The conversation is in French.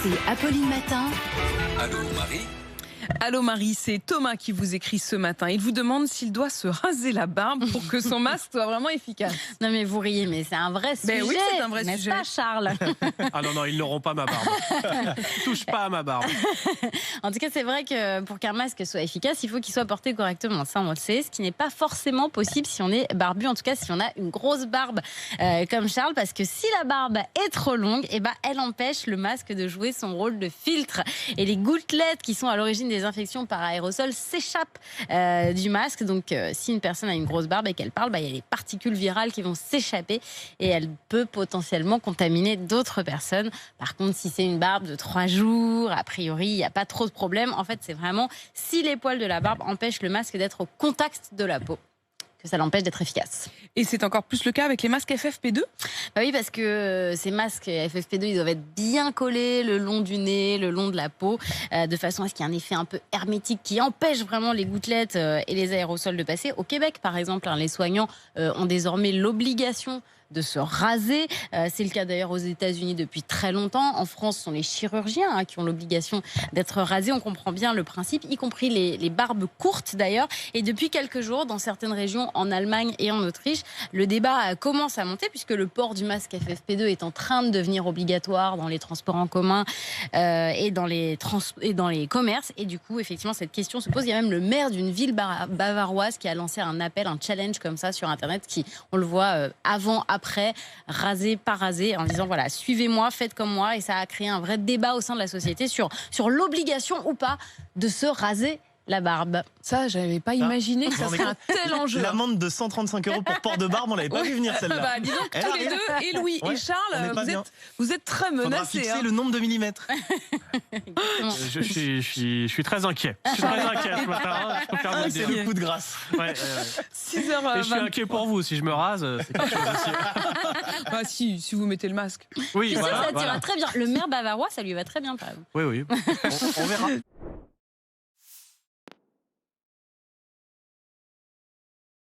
écoutez Apolline Matin. Allô Marie. Allô Marie, c'est Thomas qui vous écrit ce matin. Il vous demande s'il doit se raser la barbe pour que son masque soit vraiment efficace. Non mais vous riez, mais c'est un vrai sujet. Oui, c'est un vrai n'est-ce sujet. pas Charles? Ah non, ils n'auront pas ma barbe. Ils touchent pas à ma barbe. En tout cas, c'est vrai que pour qu'un masque soit efficace, il faut qu'il soit porté correctement. Ça, on le sait, ce qui n'est pas forcément possible si on est barbu. En tout cas, si on a une grosse barbe comme Charles, parce que si la barbe est trop longue, elle empêche le masque de jouer son rôle de filtre. Et les gouttelettes qui sont à l'origine des infections par aérosol s'échappent du masque. Donc, si une personne a une grosse barbe et qu'elle parle, il y a des particules virales qui vont s'échapper et elle peut potentiellement contaminer d'autres personnes. Par contre, si c'est une barbe de 3 jours, a priori, il n'y a pas trop de problème. En fait, c'est vraiment si les poils de la barbe empêchent le masque d'être au contact de la peau que ça l'empêche d'être efficace. Et c'est encore plus le cas avec les masques FFP2 ? Oui, parce que ces masques FFP2, ils doivent être bien collés le long du nez, le long de la peau, de façon à ce qu'il y ait un effet un peu hermétique qui empêche vraiment les gouttelettes et les aérosols de passer. Au Québec, par exemple, les soignants ont désormais l'obligation de se raser. C'est le cas d'ailleurs aux États-Unis depuis très longtemps. En France, ce sont les chirurgiens qui ont l'obligation d'être rasés. On comprend bien le principe, y compris les barbes courtes d'ailleurs. Et depuis quelques jours, dans certaines régions, en Allemagne et en Autriche, le débat commence à monter puisque le port du masque FFP2 est en train de devenir obligatoire dans les transports en commun et dans les commerces. Et du coup, effectivement, cette question se pose. Il y a même le maire d'une ville bavaroise qui a lancé un appel, un challenge comme ça sur Internet qui, on le voit, après, rasé, pas rasé, en disant voilà, suivez-moi, faites comme moi. Et ça a créé un vrai débat au sein de la société sur l'obligation ou pas de se raser la barbe. Ça, j'avais pas imaginé que ça serait un tel enjeu. L'amende de 135 € pour port de barbe, on l'avait pas vu venir celle-là. Dis donc, tous les deux, et Louis et Charles, vous êtes très Faudra menacés. fixer le nombre de millimètres. Je suis très inquiet. Je suis très inquiet ce matin. Je préfère vous le C'est dire. le coup de grâce. 6h20. Et je suis inquiet pour vous. Si je me rase, c'est quelque chose aussi. Si vous mettez le masque. Oui, C'est sûr, voilà, ça voilà. tira très bien. Le maire bavarois, ça lui va très bien, par exemple. Oui. On verra.